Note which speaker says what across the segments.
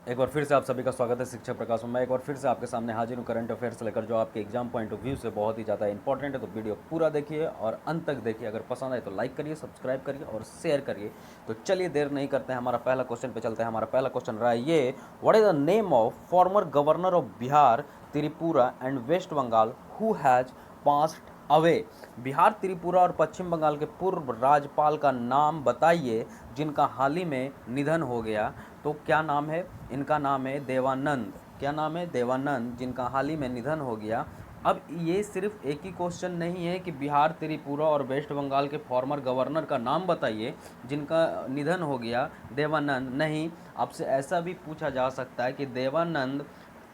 Speaker 1: एक बार फिर से आप सभी का स्वागत है शिक्षा प्रकाश में। मैं एक बार फिर से आपके सामने हाजिर हूँ करंट अफेयर्स लेकर, जो आपके एग्जाम पॉइंट ऑफ व्यू से बहुत ही ज़्यादा इंपॉर्टेंट है। तो वीडियो पूरा देखिए और अंत तक देखिए। अगर पसंद आए तो लाइक करिए, सब्सक्राइब करिए और शेयर करिए। तो चलिए देर नहीं करते हैं, हमारा पहला क्वेश्चन पे चलते हैं। हमारा पहला क्वेश्चन रहा है ये: what is the name of former governor of Bihar, Tripura and West Bengal who has passed away? Bihar, Tripura और पश्चिम बंगाल के पूर्व राज्यपाल का नाम बताइए जिनका हाल ही में निधन हो गया। तो क्या नाम है इनका? नाम है देवानंद। क्या नाम है? देवानंद, जिनका हाल ही में निधन हो गया। अब ये सिर्फ एक ही क्वेश्चन नहीं है कि बिहार, त्रिपुरा और वेस्ट बंगाल के फॉर्मर गवर्नर का नाम बताइए जिनका निधन हो गया, देवानंद। नहीं, आपसे ऐसा भी पूछा जा सकता है कि देवानंद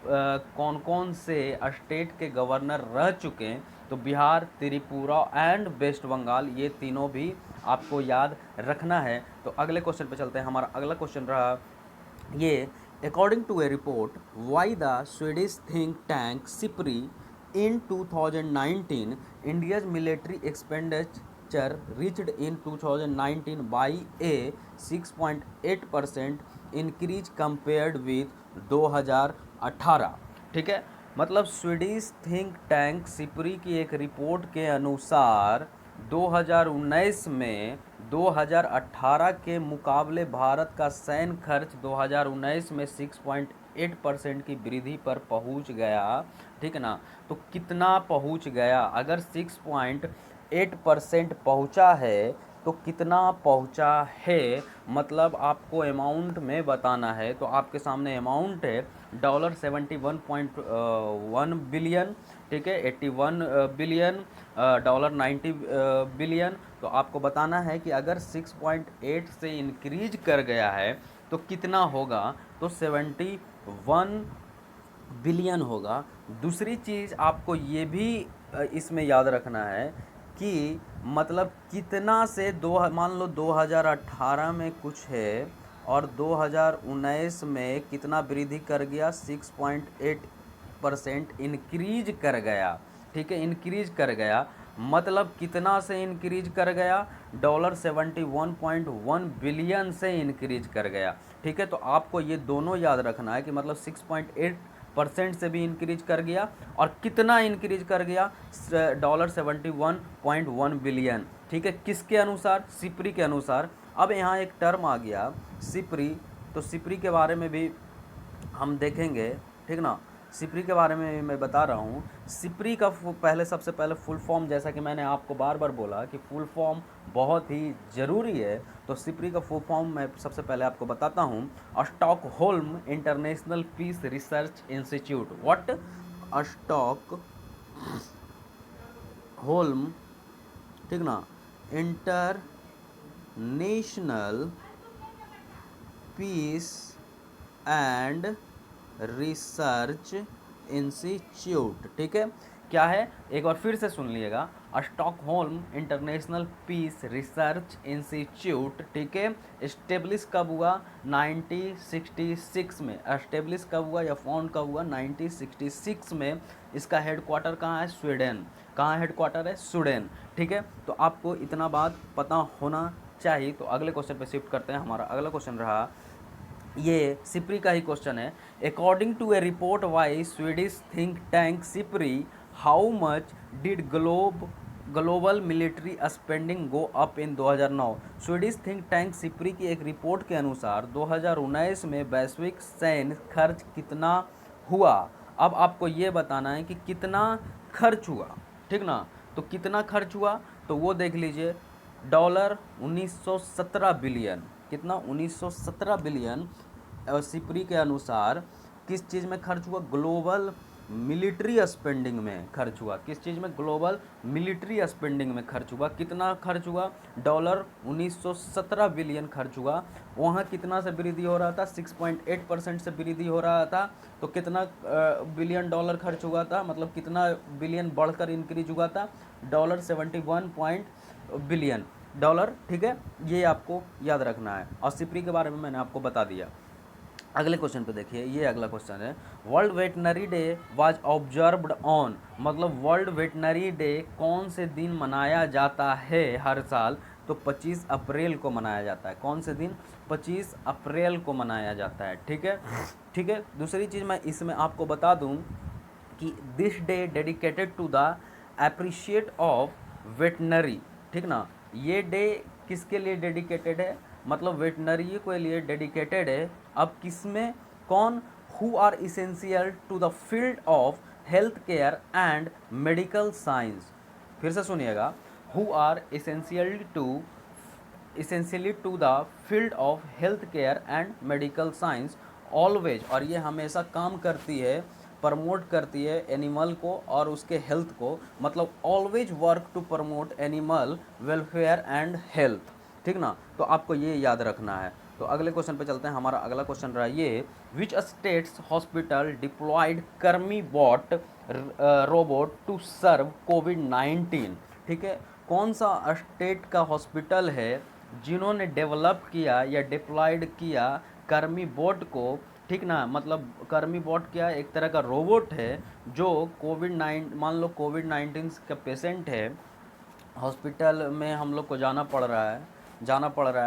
Speaker 1: कौन कौन से स्टेट के गवर्नर रह चुके हैं। तो बिहार, त्रिपुरा एंड वेस्ट बंगाल, ये तीनों भी आपको याद रखना है। तो अगले क्वेश्चन पे चलते हैं। हमारा अगला क्वेश्चन रहा ये: according to a report, why the Swedish think tank SIPRI in 2019 India's military expenditure reached in 2019 by a 6.8% increase compared with 2018। ठीक है, मतलब स्वीडिश थिंक टैंक सिप्री की एक रिपोर्ट के अनुसार 2019 में 2018 के मुकाबले भारत का सैन्य खर्च 2019 में 6.8% की वृद्धि पर पहुंच गया। ठीक है ना? तो कितना पहुंच गया? अगर 6.8% पहुंचा है तो कितना पहुंचा है, मतलब आपको अमाउंट में बताना है। तो आपके सामने अमाउंट है $71.1 बिलियन। ठीक है, 81 बिलियन, $90 बिलियन। तो आपको बताना है कि अगर 6.8 से इंक्रीज कर गया है तो कितना होगा। तो 71 बिलियन होगा। दूसरी चीज़ आपको ये भी इसमें याद रखना है कि मतलब कितना से मान लो 2018 में कुछ है और 2019 में कितना वृद्धि कर गया, 6.8% इंक्रीज कर गया। ठीक है, इंक्रीज कर गया, मतलब कितना से इंक्रीज कर गया? $71.1 बिलियन से इंक्रीज कर गया। ठीक है, तो आपको ये दोनों याद रखना है कि मतलब 6.8% से भी इंक्रीज कर गया और कितना इंक्रीज कर गया? $71.1 बिलियन। ठीक है, किसके अनुसार? सिप्री के अनुसार। अब यहाँ एक टर्म आ गया सिप्री, तो सिप्री के बारे में भी हम देखेंगे। ठीक ना? सिप्री के बारे में मैं बता रहा हूँ। सिप्री का सबसे पहले फुल फॉर्म, जैसा कि मैंने आपको बार बार बोला कि फुल फॉर्म बहुत ही ज़रूरी है। तो सिप्री का फुल फॉर्म मैं सबसे पहले आपको बताता हूँ: Stockholm International Peace Research Institute. What? Stockholm, ठीक ना, International Peace and Research Institute. ठीक है, क्या है? एक बार फिर से सुन लीजिएगा: Stockholm International Peace Research Institute. ठीक है, इस्टेब्लिश कब हुआ? 1966 में। इस्टेब्लिश कब हुआ या फाउंड कब हुआ? 1966 में। इसका हेडक्वार्टर कहाँ है? स्वीडन। कहाँ हेडक्वार्टर है? स्वीडन। ठीक है, तो आपको इतना बात पता होना चाहिए। तो अगले क्वेश्चन पे शिफ्ट करते हैं। हमारा अगला क्वेश्चन रहा ये सिप्री का ही क्वेश्चन है: according to a report by Swedish think tank SIPRI, how much did global military spending go up in 2009? Swedish think tank SIPRI की एक रिपोर्ट के अनुसार 2019 में वैश्विक सैन्य खर्च कितना हुआ। अब आपको ये बताना है कि कितना खर्च हुआ। ठीक ना? तो कितना खर्च हुआ तो वो देख लीजिए, $1917 बिलियन। कितना? 1917 बिलियन सिप्री के अनुसार किस चीज़ में खर्च हुआ? ग्लोबल मिलिट्री स्पेंडिंग में खर्च हुआ। किस चीज़ में? ग्लोबल मिलिट्री स्पेंडिंग में खर्च हुआ। कितना खर्च हुआ? $1917 बिलियन खर्च हुआ। वहाँ कितना से वृद्धि हो रहा था? 6.8% से वृद्धि हो रहा था। तो कितना बिलियन डॉलर खर्च हुआ था, मतलब कितना बिलियन बढ़कर इंक्रीज हुआ था? $71 बिलियन डॉलर। ठीक है, ये आपको याद रखना है और सिप्री के बारे में मैंने आपको बता दिया। अगले क्वेश्चन पे देखिए, ये अगला क्वेश्चन है: world veterinary day was observed on, मतलब वर्ल्ड वेटनरी डे कौन से दिन मनाया जाता है हर साल? तो 25 अप्रैल को मनाया जाता है। कौन से दिन? 25 अप्रैल को मनाया जाता है। ठीक है, ठीक है। दूसरी चीज़ मैं इसमें आपको बता दूं कि this day dedicated to the appreciate of veterinary. ठीक ना, ये डे किसके लिए डेडिकेटेड है? मतलब वेटनरी के लिए डेडिकेटेड है। अब किसमें? कौन? Who are essential to the field of health care and medical science. फिर से सुनिएगा, who are essentially to the field of health care and medical science always, और ये हमेशा काम करती है, प्रमोट करती है एनिमल को और उसके हेल्थ को, मतलब always work to promote animal welfare and health. ठीक ना, तो आपको ये याद रखना है। तो अगले क्वेश्चन पे चलते हैं। हमारा अगला क्वेश्चन रहा ये, विच स्टेट्स हॉस्पिटल डिप्लॉयड कर्मी बॉट रोबोट टू सर्व कोविड-19। ठीक है, कौन सा स्टेट का हॉस्पिटल है जिन्होंने डेवलप किया या डिप्लॉयड किया कर्मी बोट को। ठीक ना, मतलब कर्मी बोट क्या, एक तरह का रोबोट है जो मान लो कोविड-19 का पेशेंट है, हॉस्पिटल में हम लोग को जाना पड़ रहा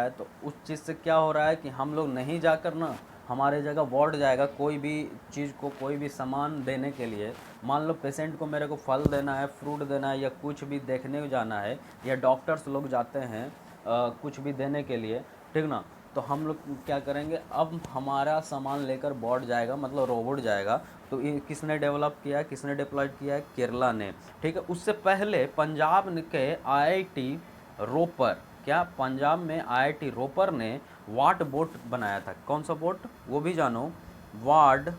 Speaker 1: है, तो उस चीज़ से क्या हो रहा है कि हम लोग नहीं जाकर ना, हमारे जगह वार्ड जाएगा कोई भी चीज़ को, कोई भी सामान देने के लिए। मान लो पेशेंट को मेरे को फल देना है, फ्रूट देना है, या कुछ भी देखने जाना है, या डॉक्टर्स लोग जाते हैं कुछ भी देने के लिए। ठीक ना, तो हम लोग क्या करेंगे, अब हमारा सामान लेकर बॉट जाएगा, मतलब रोबोट जाएगा। तो ये किसने डेवलप किया, किसने डिप्लॉयड किया है? केरला ने। ठीक है, उससे पहले पंजाब के आईआईटी रोपर, क्या पंजाब में आईआईटी रोपर ने वाट बोट बनाया था। कौन सा बोट? वो भी जानो, वार्ड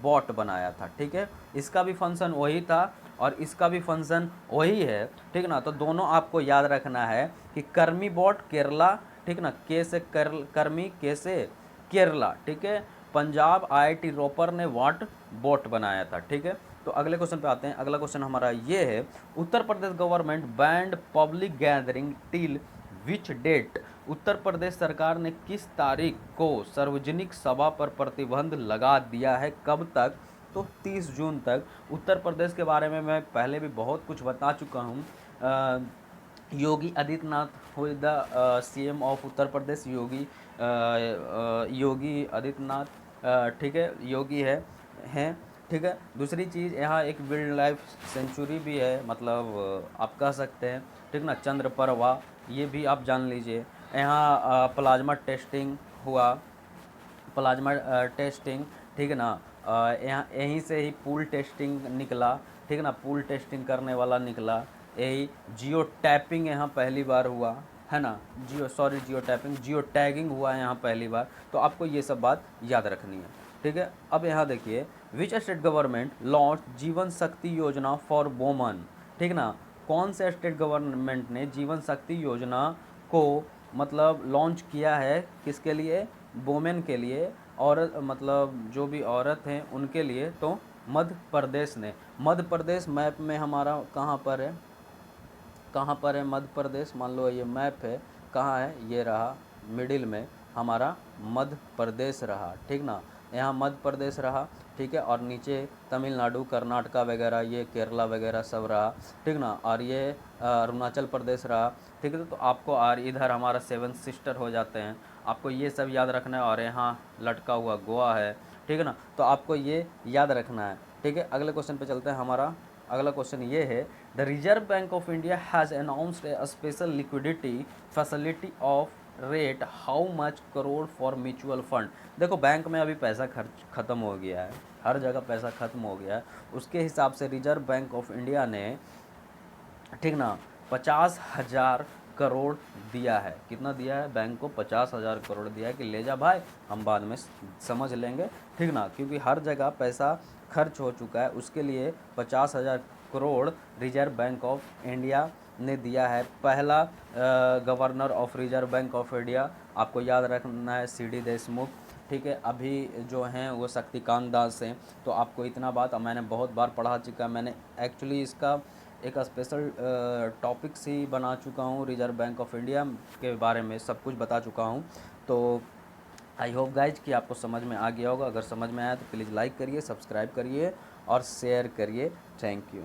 Speaker 1: बॉट बनाया था। ठीक है, इसका भी फंक्शन वही था और इसका भी फंक्शन वही है। ठीक ना, तो दोनों आपको याद रखना है कि कर्मी बॉट केरला, ठीक ना, के से कर्मी, के से केरला। ठीक है, पंजाब आईआईटी रोपर ने वाट बोट बनाया था। ठीक है, तो अगले क्वेश्चन पे आते हैं। अगला क्वेश्चन हमारा ये है, उत्तर प्रदेश government banned public gathering till which date. उत्तर प्रदेश सरकार ने किस तारीख को सार्वजनिक सभा पर प्रतिबंध लगा दिया है? कब तक? तो 30 जून तक। उत्तर प्रदेश के बारे में मैं पहले भी बहुत कुछ बता चुका हूँ। योगी आदित्यनाथ हुई the CM of Uttar Pradesh, Yogi Adityanath. ठीक है, योगी हैं। ठीक है, दूसरी चीज़, यहाँ एक वाइल्ड लाइफ सेंचुरी भी है, मतलब आप कह सकते हैं। ठीक ना, चंद्रप्रभा, ये भी आप जान लीजिए। यहाँ प्लाज्मा टेस्टिंग हुआ, प्लाज्मा टेस्टिंग। ठीक है ना, यहाँ यहीं से ही पूल टेस्टिंग निकला। ठीक है ना, पूल टेस्टिंग करने वाला निकला। यही जियो टैपिंग यहाँ पहली बार हुआ है ना, जियो टैपिंग, जियो टैगिंग हुआ है यहाँ पहली बार। तो आपको ये सब बात याद रखनी है। ठीक है, अब यहाँ देखिए, विच स्टेट गवर्नमेंट लॉन्च जीवन शक्ति योजना फॉर वोमन। ठीक ना, कौन से स्टेट गवर्नमेंट ने जीवन शक्ति योजना को मतलब लॉन्च किया है? किसके लिए? वोमेन के लिए, औरत, मतलब जो भी औरत हैं उनके लिए। तो मध्य प्रदेश ने। मध्य प्रदेश मैप में हमारा कहाँ पर है? कहाँ पर है मध्य प्रदेश? मान लो ये मैप है, कहाँ है? ये रहा मिडिल में हमारा मध्य प्रदेश रहा। ठीक ना, यहाँ मध्य प्रदेश रहा। ठीक है, और नीचे तमिलनाडु, कर्नाटका वगैरह, ये केरला वगैरह सब रहा। ठीक ना, और ये अरुणाचल प्रदेश रहा। ठीक है, तो आपको और इधर हमारा 7 सिस्टर हो जाते हैं, आपको ये सब याद रखना है। और यहाँ लटका हुआ गोवा है। ठीक है ना, तो आपको ये याद रखना है। ठीक है, अगले क्वेश्चन पे चलते हैं। हमारा अगला क्वेश्चन ये है, the reserve bank of India has announced A special liquidity facility of rate how much crore for mutual fund. देखो, बैंक में अभी पैसा खर्च ख़त्म हो गया है, हर जगह पैसा ख़त्म हो गया है। उसके हिसाब से रिजर्व बैंक ऑफ इंडिया ने, ठीक ना, 50,000 करोड़ दिया है। कितना दिया है? बैंक को 50,000 करोड़ दिया है कि ले जा भाई, हम बाद में समझ लेंगे। ठीक ना, क्योंकि हर जगह पैसा खर्च हो चुका है, उसके लिए 50,000 crore reserve bank of India ने दिया है। पहला governor of reserve bank of India आपको याद रखना है, सीडी देशमुख। ठीक है, अभी जो हैं वो शक्तिकांत दास हैं। तो आपको इतना बात मैंने बहुत बार पढ़ा चुका है। मैंने एक्चुअली इसका एक स्पेशल टॉपिक ही बना चुका हूँ, रिजर्व बैंक ऑफ इंडिया के बारे में सब कुछ बता चुका हूँ। तो आई होप गाइज कि आपको समझ में आ गया होगा। अगर समझ में आया तो प्लीज़ लाइक करिए, सब्सक्राइब करिए और शेयर करिए। Thank you.